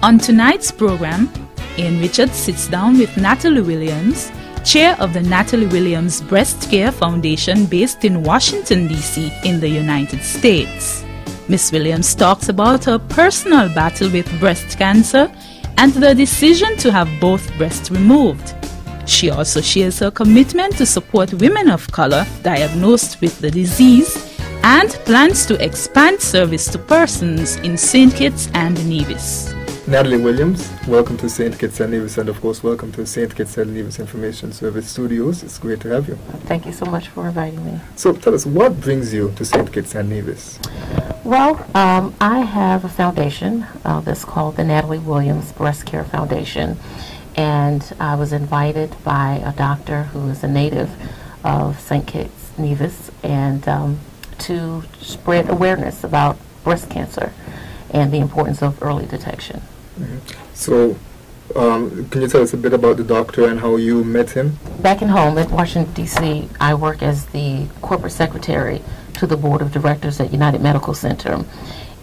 On tonight's program, Ian Richards sits down with Natalie Williams, chair of the Natalie Williams Breast Care Foundation based in Washington, D.C. in the United States. Miss Williams talks about her personal battle with breast cancer and the decision to have both breasts removed. She also shares her commitment to support women of color diagnosed with the disease and plans to expand service to persons in St. Kitts and Nevis. Natalie Williams, welcome to St. Kitts and Nevis, and of course welcome to St. Kitts and Nevis Information Service Studios. It's great to have you. Thank you so much for inviting me. So tell us, what brings you to St. Kitts and Nevis? Well, I have a foundation that's called the Natalie Williams Breast Care Foundation, and I was invited by a doctor who is a native of St. Kitts, Nevis, and to spread awareness about breast cancer and the importance of early detection. So, can you tell us a bit about the doctor and how you met him? Back in home in Washington, D.C., I work as the corporate secretary to the board of directors at United Medical Center.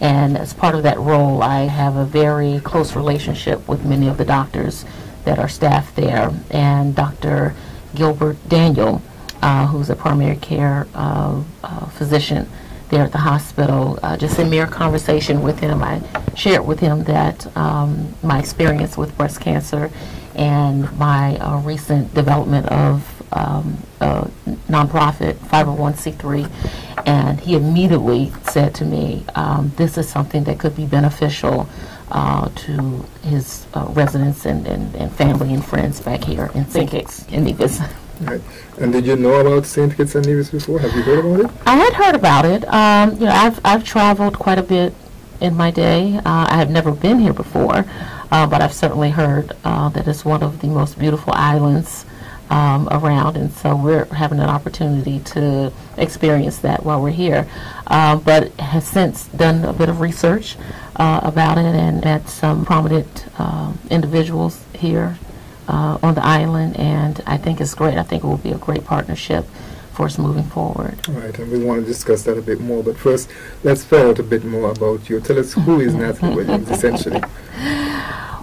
And as part of that role, I have a very close relationship with many of the doctors that are staffed there. And Dr. Gilbert Daniel, who's a primary care physician there at the hospital, just in mere conversation with him, I shared with him that my experience with breast cancer and my recent development of a nonprofit 501c3, and he immediately said to me, this is something that could be beneficial to his residents and family and friends back here in St. Kitts and Nevis. Right. And did you know about St. Kitts and Nevis before? Have you heard about it? I had heard about it. You know, I've traveled quite a bit in my day. I have never been here before, but I've certainly heard that it's one of the most beautiful islands around, and so we're having an opportunity to experience that while we're here. But has since done a bit of research about it and met some prominent individuals here on the island, and I think it's great. I think it will be a great partnership for us moving forward. All right, and we want to discuss that a bit more, but first, let's find out a bit more about you. Tell us, who is Natalie Williams, essentially?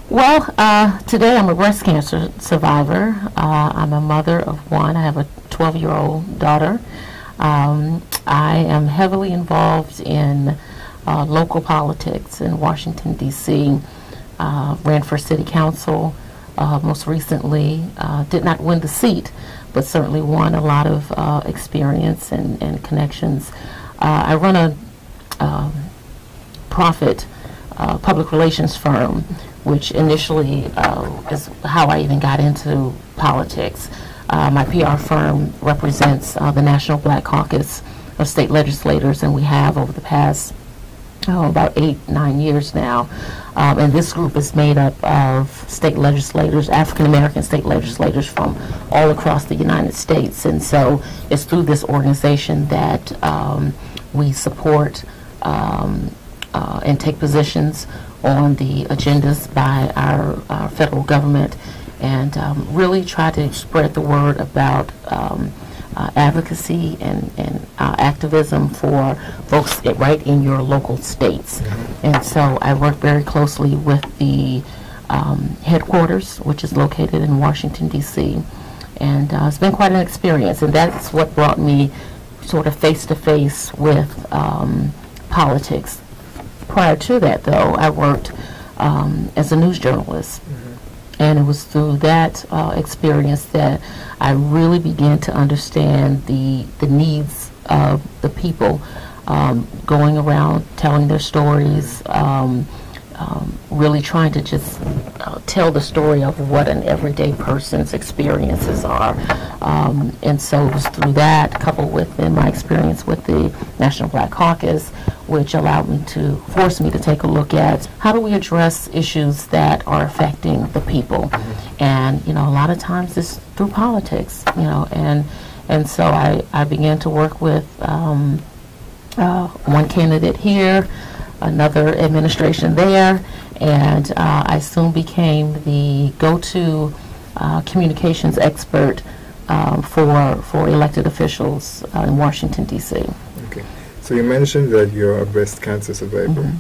Well, today I'm a breast cancer survivor. I'm a mother of one. I have a 12-year-old daughter. I am heavily involved in local politics in Washington, D.C., ran for city council. Most recently, did not win the seat, but certainly won a lot of experience and connections. I run a profit public relations firm, which initially is how I even got into politics. My PR firm represents the National Black Caucus of state legislators, and we have over the past about 8-9 years now. And this group is made up of state legislators, African-American state legislators from all across the United States. And so it's through this organization that we support and take positions on the agendas by our federal government, and really try to spread the word about advocacy and activism for folks right in your local states. And so I work very closely with the headquarters, which is located in Washington, D.C., and it's been quite an experience, and that's what brought me sort of face-to-face with politics. Prior to that, though, I worked as a news journalist. And it was through that experience that I really began to understand the needs of the people, going around telling their stories, really trying to just tell the story of what an everyday person's experiences are. And so it was through that, coupled with my experience with the National Black Caucus, which allowed me to force me to take a look at how do we address issues that are affecting the people. And, you know, a lot of times it's through politics, you know, and so I began to work with one candidate here, another administration there, and I soon became the go-to communications expert for elected officials in Washington, D.C. Okay. So you mentioned that you're a breast cancer survivor.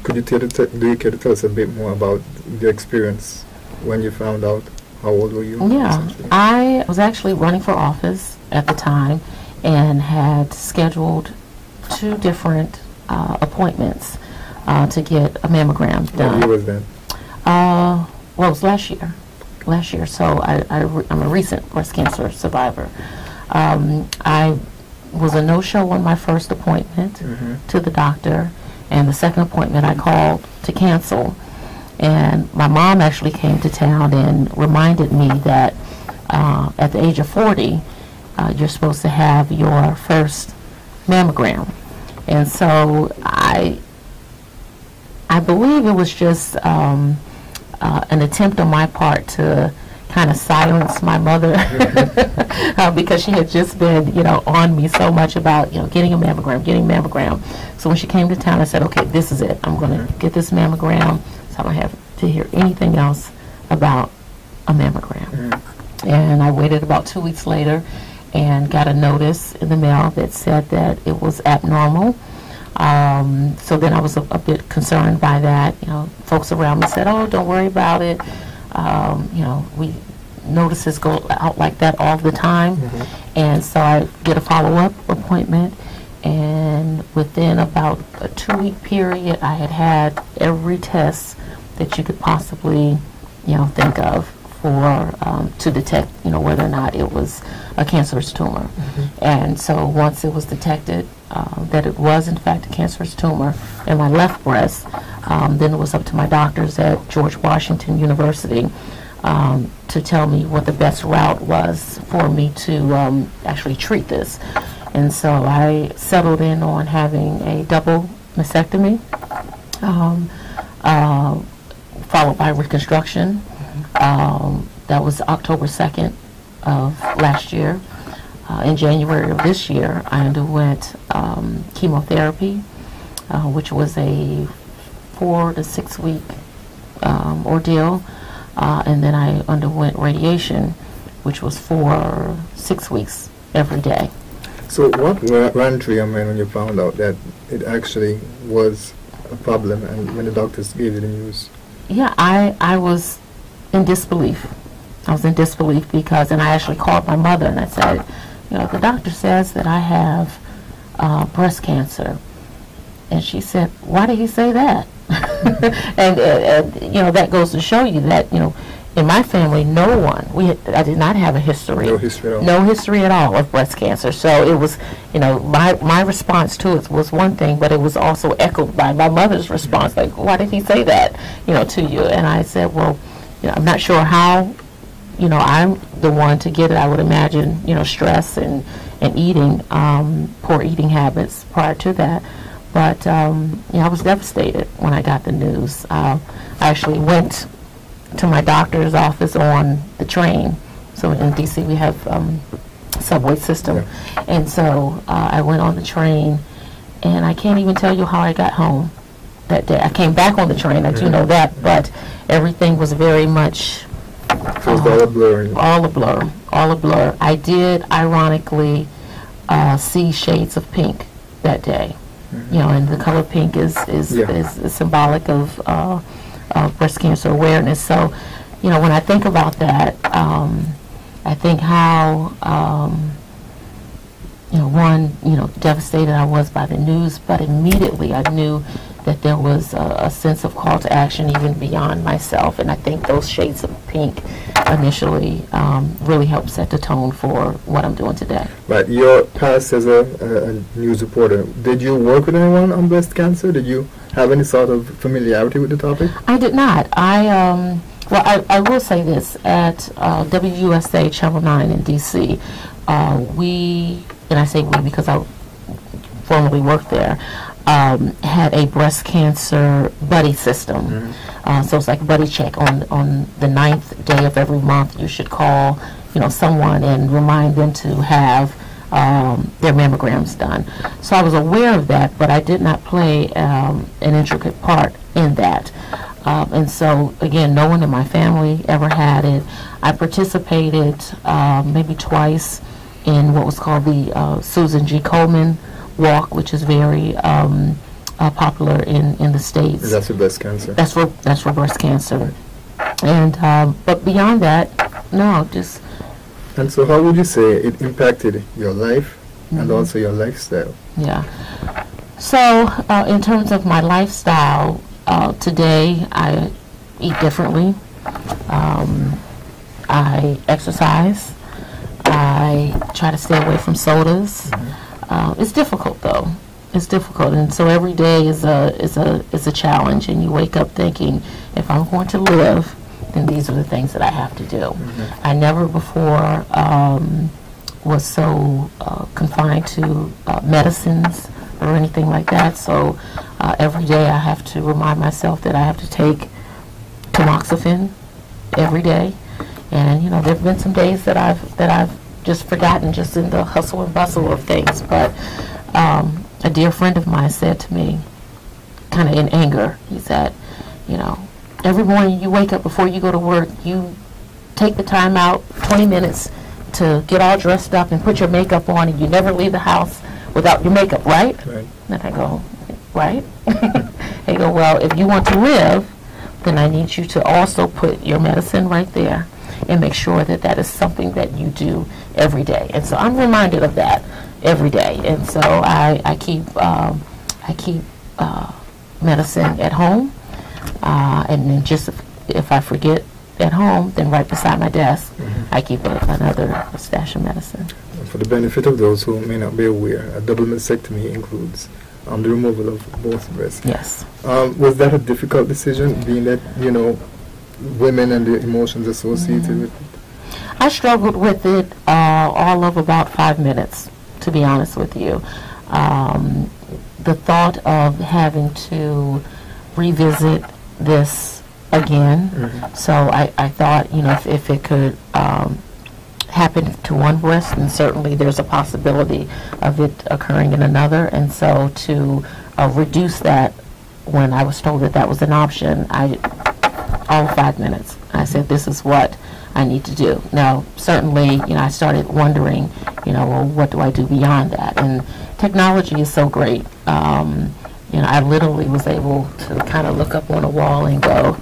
Could you do you care to tell us a bit more about the experience when you found out? How old were you? Yeah, I was actually running for office at the time and had scheduled 2 different appointments to get a mammogram done. What year was that? Well, it was last year. So I'm a recent breast cancer survivor. I was a no-show on my first appointment to the doctor, and the second appointment I called to cancel. And my mom actually came to town and reminded me that at the age of 40, you're supposed to have your first mammogram. And so I believe it was just an attempt on my part to kind of silence my mother because she had just been, on me so much about, getting a mammogram. So when she came to town, I said, okay, this is it. I'm going to get this mammogram, so I don't have to hear anything else about a mammogram. And I waited about 2 weeks later and got a notice in the mail that said that it was abnormal. So then I was a bit concerned by that. Folks around me said, oh, don't worry about it. We notices go out like that all the time. And so I did a follow-up appointment, and within about a 2-week period, I had every test that you could possibly, think of for to detect, whether or not it was a cancerous tumor. And so once it was detected that it was in fact a cancerous tumor in my left breast, then it was up to my doctors at George Washington University to tell me what the best route was for me to actually treat this. And so I settled in on having a double mastectomy, followed by reconstruction. That was October 2nd of last year. In January of this year, I underwent chemotherapy, which was a 4 to 6 week ordeal. And then I underwent radiation, which was for 6 weeks every day. So what ran through your mind when you found out that it actually was a problem, and when the doctors gave you the news? Yeah, I was in disbelief. I was in disbelief because, and I actually called my mother and I said, the doctor says that I have breast cancer. And she said, why did he say that? and that goes to show you that, in my family, I did not have a history. No history at all. No history at all of breast cancer. So it was, my response to it was one thing, but it was also echoed by my mother's response, like, why did he say that, to you? And I said, well, I'm not sure how, I'm the one to get it. I would imagine, stress and eating, poor eating habits prior to that. But, I was devastated when I got the news. I actually went to my doctor's office on the train. So in D.C. we have subway system. Yeah. And so I went on the train, and I can't even tell you how I got home that day. I came back on the train, I do know that, but everything was very much so it's all a blur. All a blur. I did, ironically, see shades of pink that day. And the color pink is symbolic of breast cancer awareness. So, when I think about that, I think how, devastated I was by the news, but immediately I knew that there was a sense of call to action even beyond myself. And I think those shades of pink initially really helped set the tone for what I'm doing today. Right. Your past as a news reporter, did you work with anyone on breast cancer? Did you have any sort of familiarity with the topic? I did not. I will say this. At WUSA Channel 9 in D.C., we, and I say we because I formerly worked there, had a breast cancer buddy system. So it's like a buddy check. On the 9th day of every month, you should call someone and remind them to have their mammograms done. So I was aware of that, but I did not play an intricate part in that. And so, again, no one in my family ever had it. I participated maybe twice in what was called the Susan G. Komen walk, which is very popular in the States. That's for breast cancer. That's for breast cancer. And but beyond that, no, just. And so how would you say it impacted your life and also your lifestyle? Yeah. So in terms of my lifestyle, today I eat differently. I exercise. I try to stay away from sodas. It's difficult though. It's difficult, and so every day is a challenge. And you wake up thinking, if I'm going to live, then these are the things that I have to do. I never before was so confined to medicines or anything like that. So every day I have to remind myself that I have to take tamoxifen every day. And there have been some days that I've just forgotten, just in the hustle and bustle of things. But a dear friend of mine said to me, kind of in anger, he said, every morning you wake up before you go to work, you take the time out, 20 minutes, to get all dressed up and put your makeup on, and you never leave the house without your makeup, right? Right. And I go, right? They go, well, if you want to live, then I need you to also put your medicine right there and make sure that that is something that you do every day. And so I'm reminded of that every day. And so I keep medicine at home. And then just if I forget at home, then right beside my desk, I keep another stash of medicine. For the benefit of those who may not be aware, a double mastectomy includes the removal of both breasts. Yes. Was that a difficult decision, being that, women and the emotions associated with it? I struggled with it all of about 5 minutes, to be honest with you. The thought of having to revisit this again. So I thought, if it could happen to one breast, then certainly there's a possibility of it occurring in another. And so to reduce that, when I was told that that was an option, all 5 minutes, I said, this is what I need to do. Now, certainly, I started wondering, well, what do I do beyond that? And technology is so great. I literally was able to kind of look up on a wall and go,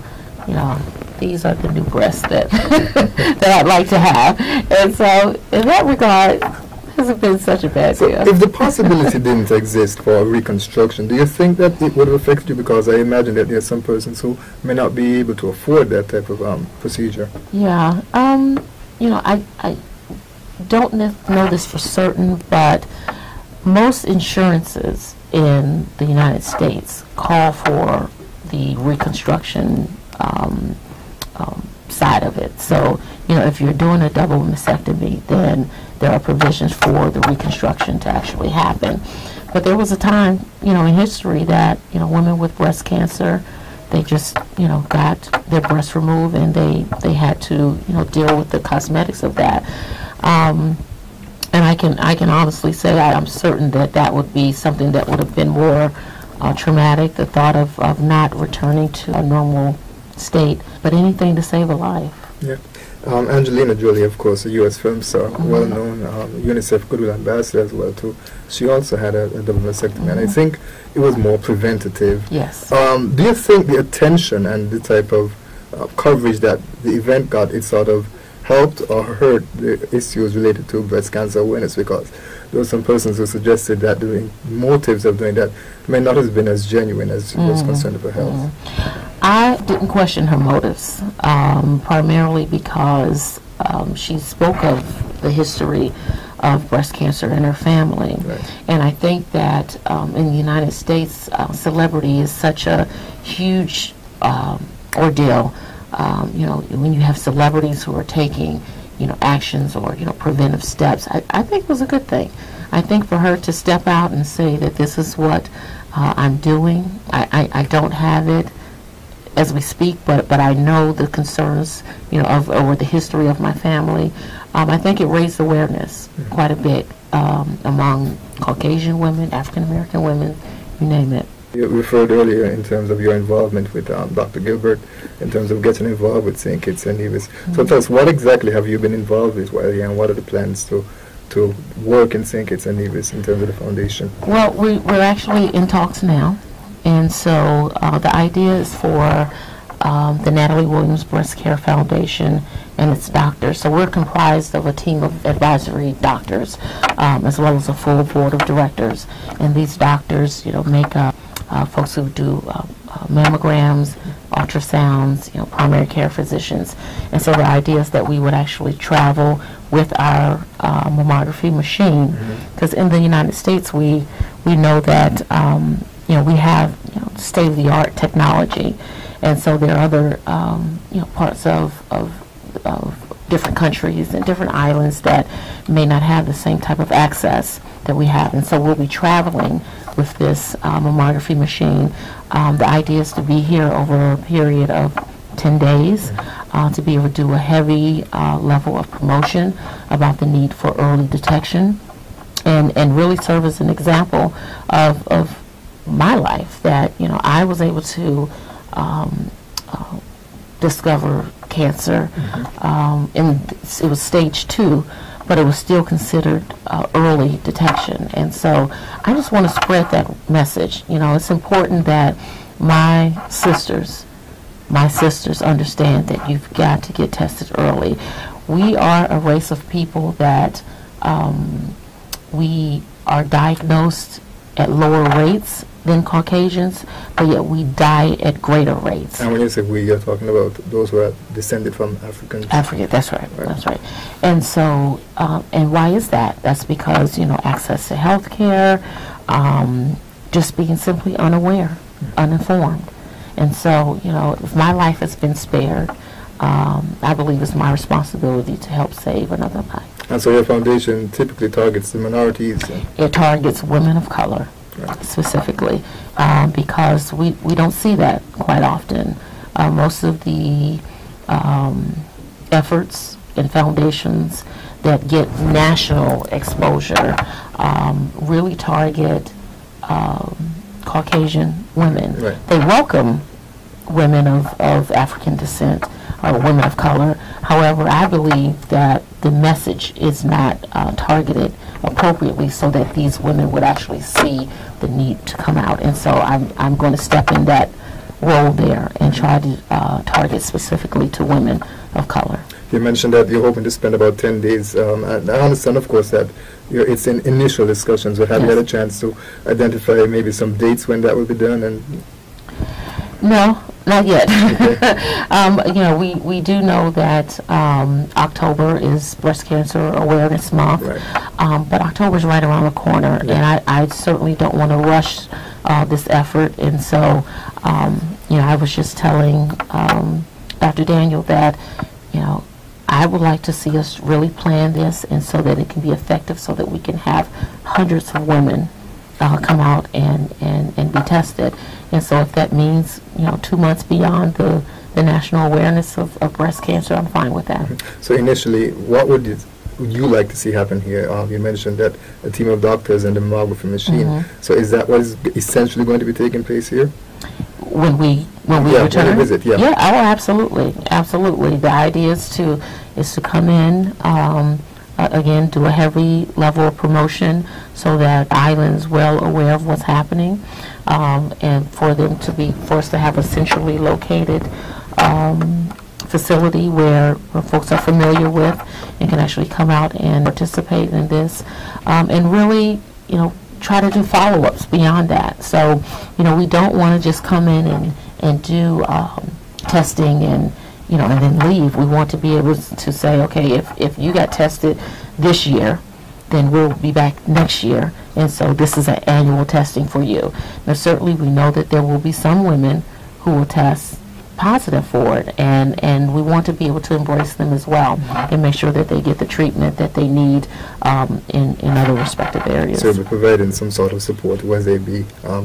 these are the new breasts that that I'd like to have. And so, in that regard, it hasn't been such a bad deal. If the possibility didn't exist for reconstruction, do you think that it would have affected you? Because I imagine that there are some persons who may not be able to afford that type of procedure. Yeah. I don't know this for certain, but most insurances in the United States call for the reconstruction side of it. So, if you're doing a double mastectomy, then there are provisions for the reconstruction to actually happen. But there was a time, in history that, women with breast cancer, they just, got their breasts removed, and they had to, deal with the cosmetics of that. And I can honestly say I'm certain that that would be something that would have been more traumatic, the thought of not returning to a normal state, but anything to save a life. Yeah. Angelina Jolie, of course, a U.S. film star, well-known UNICEF Goodwill Ambassador as well, too. She also had a double mastectomy, and I think it was more preventative. Yes. Do you think the attention and the type of coverage that the event got, it sort of helped or hurt the issues related to breast cancer awareness? Because there were some persons who suggested that the motives of doing that may not have been as genuine as she was concerned about health. I didn't question her motives, primarily because she spoke of the history of breast cancer in her family. Right. And I think that in the United States, celebrity is such a huge ordeal. When you have celebrities who are taking, actions or, preventive steps, I think it was a good thing. I think for her to step out and say that this is what I'm doing, I don't have it as we speak, but I know the concerns, or the history of my family. I think it raised awareness quite a bit among Caucasian women, African American women, you name it. You referred earlier in terms of your involvement with Dr. Gilbert, in terms of getting involved with St. Kitts and Nevis. So tell us, what exactly have you been involved with while here, and what are the plans to work in St. Kitts and Nevis in terms of the foundation? Well, we're actually in talks now And so the idea is for the Natalie Williams Breast Care Foundation and its doctors. So we're comprised of a team of advisory doctors, as well as a full board of directors. And these doctors, make up folks who do mammograms, ultrasounds, primary care physicians. And so the idea is that we would actually travel with our mammography machine, because in the United States we know that we have state-of-the-art technology, and so there are other parts of different countries and different islands that may not have the same type of access that we have, and so we'll be traveling with this mammography machine. The idea is to be here over a period of 10 days to be able to do a heavy level of promotion about the need for early detection, and really serve as an example of my life, that I was able to discover cancer, and it was stage 2, but it was still considered early detection. And so I just want to spread that message. It's important that my sisters understand that you've got to get tested early. We are a race of people that we are diagnosed at lower rates than Caucasians, but yet we die at greater rates. And when you say we, you're talking about those who are descended from Africans? Africa, that's right, that's right. And so, and why is that? That's because, access to health care, just being simply unaware, uninformed. And so, if my life has been spared, I believe it's my responsibility to help save another life. And so your foundation typically targets the minorities? It targets women of color, specifically, because we don't see that quite often. Most of the efforts and foundations that get national exposure really target Caucasian women. Right. They welcome women of African descent or women of color. However, I believe that the message is not targeted appropriately so that these women would actually see the need to come out. And so I'm going to step in that role there and try to target specifically to women of color. You mentioned that you're hoping to spend about 10 days. And I understand, of course, that it's in initial discussions, but have you had a chance to identify maybe some dates when that will be done? And no, not yet. Okay. We do know that October is Breast Cancer Awareness Month, right. But October is right around the corner, and I certainly don't want to rush this effort. And so, I was just telling Dr. Daniel that, I would like to see us really plan this, and so that it can be effective, so that we can have hundreds of women come out and be tested. And so if that means 2 months beyond the national awareness of breast cancer, I'm fine with that. So initially, what would you like to see happen here? You mentioned that a team of doctors and the mammography machine. So is that what is essentially going to be taking place here? When we return? When we visit, Oh, absolutely. The idea is to come in, again, do a heavy level of promotion so that the island's well aware of what's happening, and for us to have a centrally located facility where folks are familiar with and can actually come out and participate in this, and really, try to do follow-ups beyond that. So, we don't want to just come in and do testing and then leave. We want to be able to say, okay, if you got tested this year, then we'll be back next year, and so this is an annual testing for you. Now, certainly we know that there will be some women who will test positive for it, and we want to be able to embrace them as well and make sure that they get the treatment that they need in other respective areas. So we're providing some sort of support, whether they be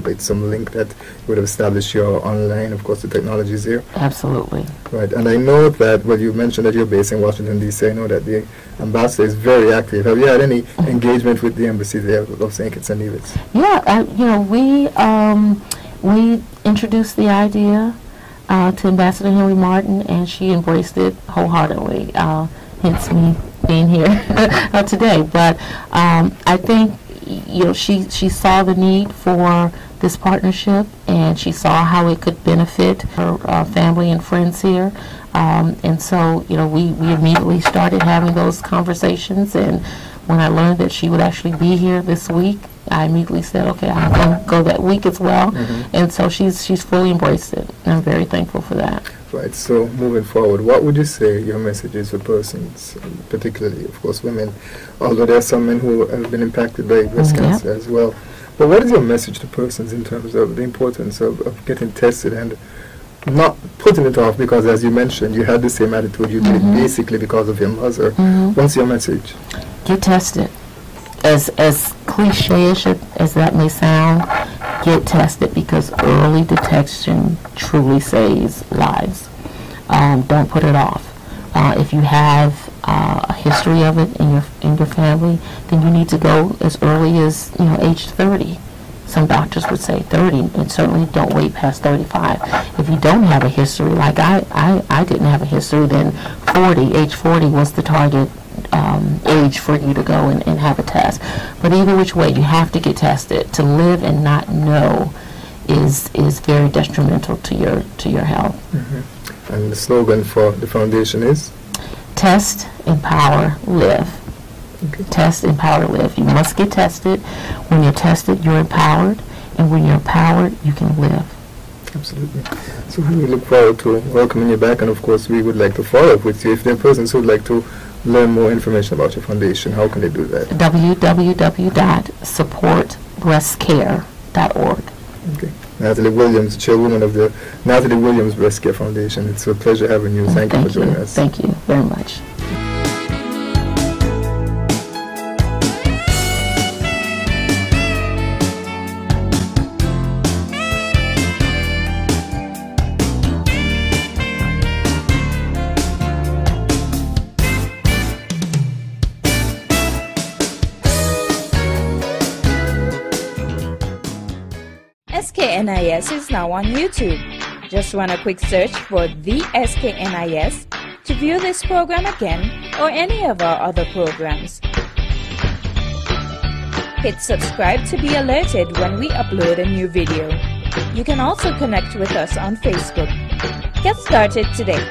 it's some link that would have established your online, of course the technology is here. Absolutely. Right, and I know that, you mentioned that you're based in Washington, D.C. I know that the ambassador is very active. Have you had any engagement with the embassy there of St. Kitts and Nevis? Yeah, we introduced the idea to Ambassador Henry Martin, and she embraced it wholeheartedly, hence me being here today. But I think, she saw the need for this partnership, and she saw how it could benefit her family and friends here. And so, we immediately started having those conversations. And when I learned that she would actually be here this week, I immediately said, okay, I'm going to go that week as well. And so she's fully embraced it, and I'm very thankful for that. Right, so moving forward, what would you say your message is for persons, particularly, of course, women, although there are some men who have been impacted by breast cancer as well. But what is your message to persons in terms of the importance of getting tested and not putting it off, because as you mentioned, you had the same attitude you did basically because of your mother. What's your message? Get tested. As cliche-ish as that may sound, get tested, because early detection truly saves lives. Don't put it off. If you have a history of it in your family, then you need to go as early as age 30. Some doctors would say 30, and certainly don't wait past 35. If you don't have a history, like I didn't have a history, then age 40 was the target age for you to go and have a test. But either which way, you have to get tested. To live and not know is very detrimental to your health. And the slogan for the foundation is? Test, empower, live. Test, empower, live. You must get tested. When you're tested, you're empowered. And when you're empowered, you can live. Absolutely. So we look forward to welcoming you back. And of course, we would like to follow up with you. If there are persons who would like to learn more information about your foundation, how can they do that? www.supportbreastcare.org. Okay. Natalie Williams, chairwoman of the Natalie Williams Breast Care Foundation. It's a pleasure having you. Thank you for joining us. Thank you very much. SKNIS is now on YouTube. Just run a quick search for the SKNIS to view this program again or any of our other programs. Hit subscribe to be alerted when we upload a new video. You can also connect with us on Facebook. Get started today.